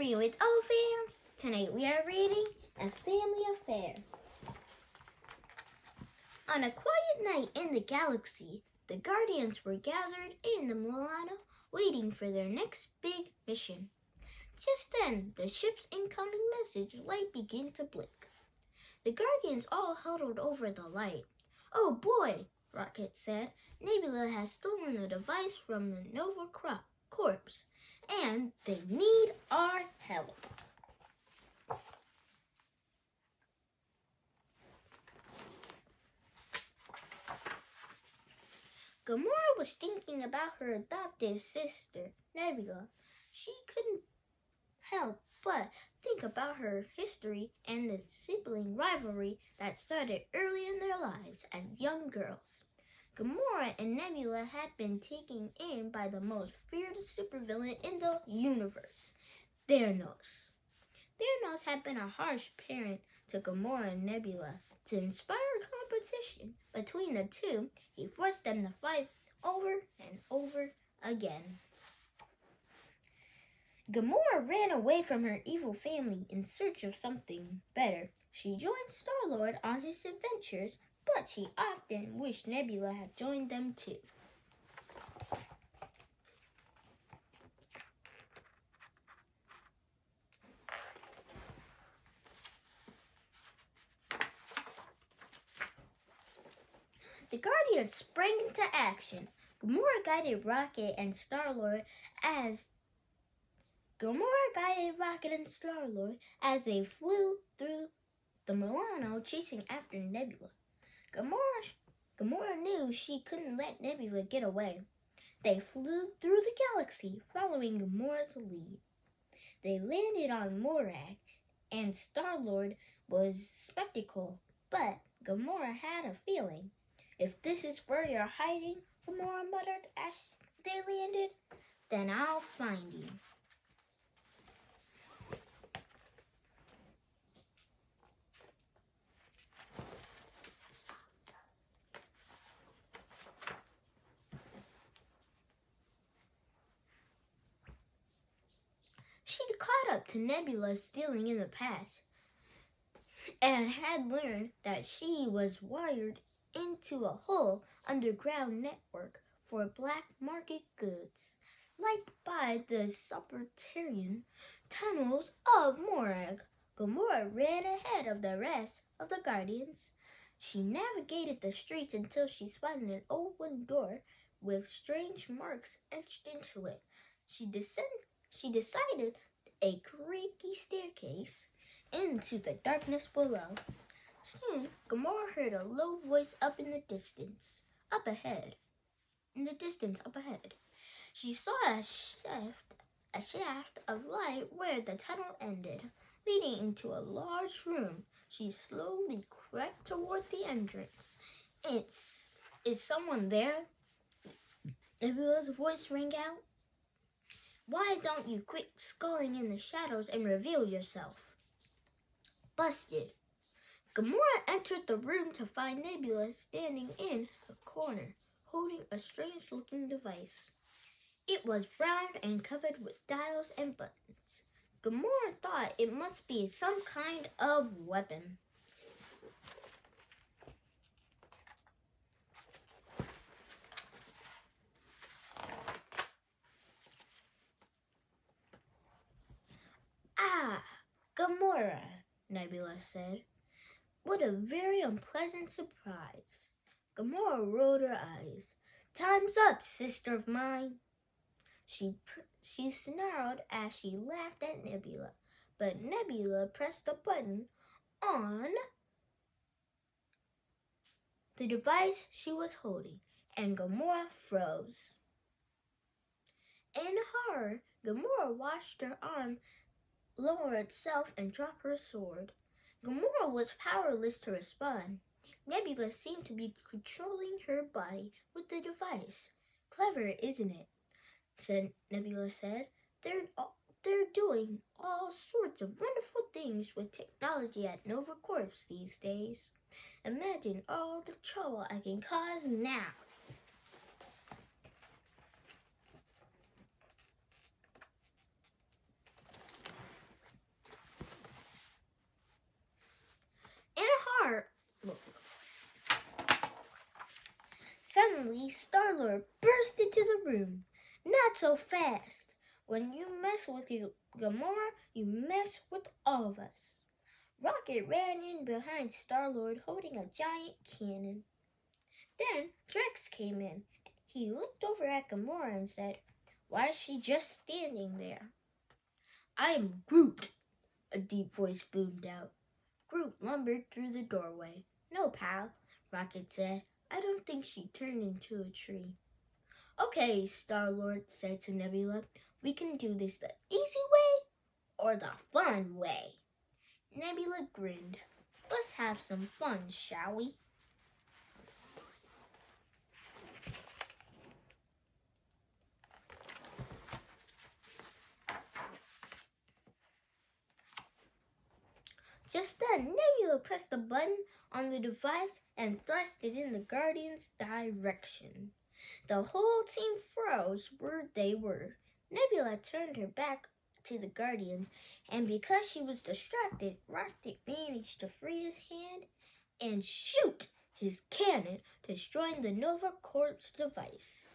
Read with O fans. Tonight we are reading A Family Affair. On a quiet night in the galaxy, the Guardians were gathered in the Milano waiting for their next big mission. Just then, the ship's incoming message light began to blink. The Guardians all huddled over the light. "Oh boy," Rocket said. "Nebula has stolen a device from the Nova Corp, and they need our help." Gamora was thinking about her adoptive sister, Nebula. She couldn't help but think about her history and the sibling rivalry that started early in their lives as young girls. Gamora and Nebula had been taken in by the most feared supervillain in the universe, Thanos. Thanos had been a harsh parent to Gamora and Nebula. To inspire competition between the two, he forced them to fight over and over again. Gamora ran away from her evil family in search of something better. She joined Star-Lord on his adventures, but she often wished Nebula had joined them too. The Guardians sprang into action. Gamora guided Rocket and Star-Lord as they flew through the Milano chasing after Nebula. Gamora knew she couldn't let Nebula get away. They flew through the galaxy, following Gamora's lead. They landed on Morag, and Star-Lord was skeptical, but Gamora had a feeling. "If this is where you're hiding," Gamora muttered as they landed, "then I'll find you." She'd caught up to Nebula stealing in the past and had learned that she was wired into a whole underground network for black market goods, like by the subterranean tunnels of Morag. Gamora ran ahead of the rest of the Guardians. She navigated the streets until she spotted an old wooden door with strange marks etched into it. She decided a creaky staircase into the darkness below. Soon, Gamora heard a low voice up in the distance, up ahead. She saw a shaft of light where the tunnel ended, leading into a large room. She slowly crept toward the entrance. Is someone there?" Nebula's voice rang out. "Why don't you quit skulling in the shadows and reveal yourself?" "Busted." Gamora entered the room to find Nebula standing in a corner, holding a strange-looking device. It was brown and covered with dials and buttons. Gamora thought it must be some kind of weapon. "Ah, Gamora," Nebula said. "What a very unpleasant surprise." Gamora rolled her eyes. "Time's up, sister of mine." She snarled as she laughed at Nebula, but Nebula pressed the button on the device she was holding, and Gamora froze. In horror, Gamora watched her arm lower itself and drop her sword. Gamora was powerless to respond. Nebula seemed to be controlling her body with the device. "Clever, isn't it?" Nebula said. They're doing all sorts of wonderful things with technology at Nova Corp these days. Imagine all the trouble I can cause now." Star-Lord burst into the room. Not so fast. When you mess with Gamora, you mess with all of us. Rocket ran in behind Star-Lord holding a giant cannon. Then Drax came in. He looked over at Gamora and said, "Why is she just standing there?" "I am Groot," a deep voice boomed out. Groot lumbered through the doorway. "No, pal," Rocket said. "I don't think she turned into a tree." "Okay," Star-Lord said to Nebula. "We can do this the easy way or the fun way." Nebula grinned. "Let's have some fun, shall we?" Just then, Nebula pressed a button on the device and thrust it in the Guardians' direction. The whole team froze where they were. Nebula turned her back to the Guardians, and because she was distracted, Rocket managed to free his hand and shoot his cannon, destroying the Nova Corp's device.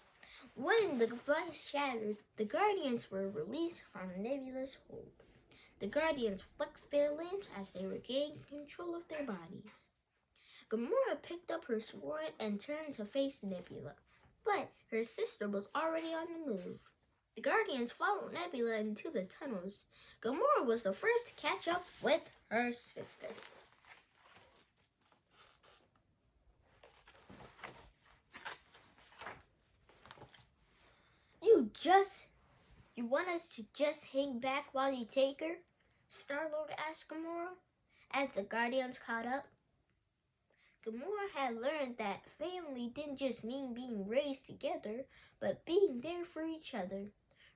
When the device shattered, the Guardians were released from Nebula's hold. The Guardians flexed their limbs as they regained control of their bodies. Gamora picked up her sword and turned to face Nebula, but her sister was already on the move. The Guardians followed Nebula into the tunnels. Gamora was the first to catch up with her sister. You want us to just hang back while you take her?" Star-Lord asked Gamora, as the Guardians caught up. Gamora had learned that family didn't just mean being raised together, but being there for each other.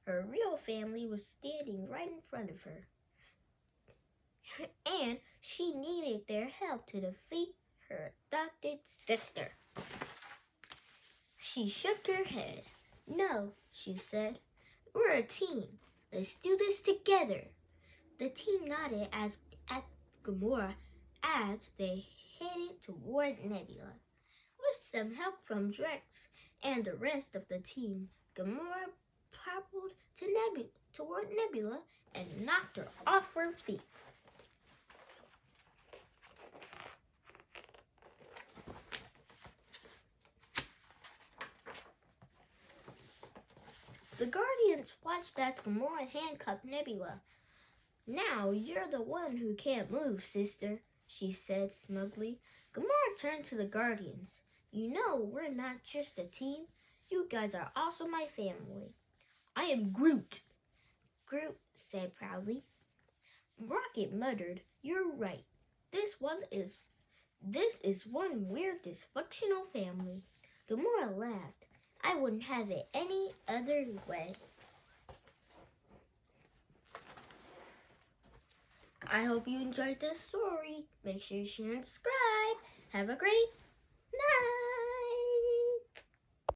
Her real family was standing right in front of her, and she needed their help to defeat her adopted sister. She shook her head. "No," she said. "We're a team. Let's do this together." The team nodded at Gamora as they headed toward Nebula. With some help from Drax and the rest of the team, Gamora propelled toward Nebula and knocked her off her feet. The Guardians watched as Gamora handcuffed Nebula. "Now you're the one who can't move, sister," she said smugly. Gamora turned to the Guardians. "You know we're not just a team. You guys are also my family." "I am Groot," Groot said proudly. Rocket muttered, "You're right. This is one weird dysfunctional family." Gamora laughed. "I wouldn't have it any other way." I hope you enjoyed this story. Make sure you share and subscribe. Have a great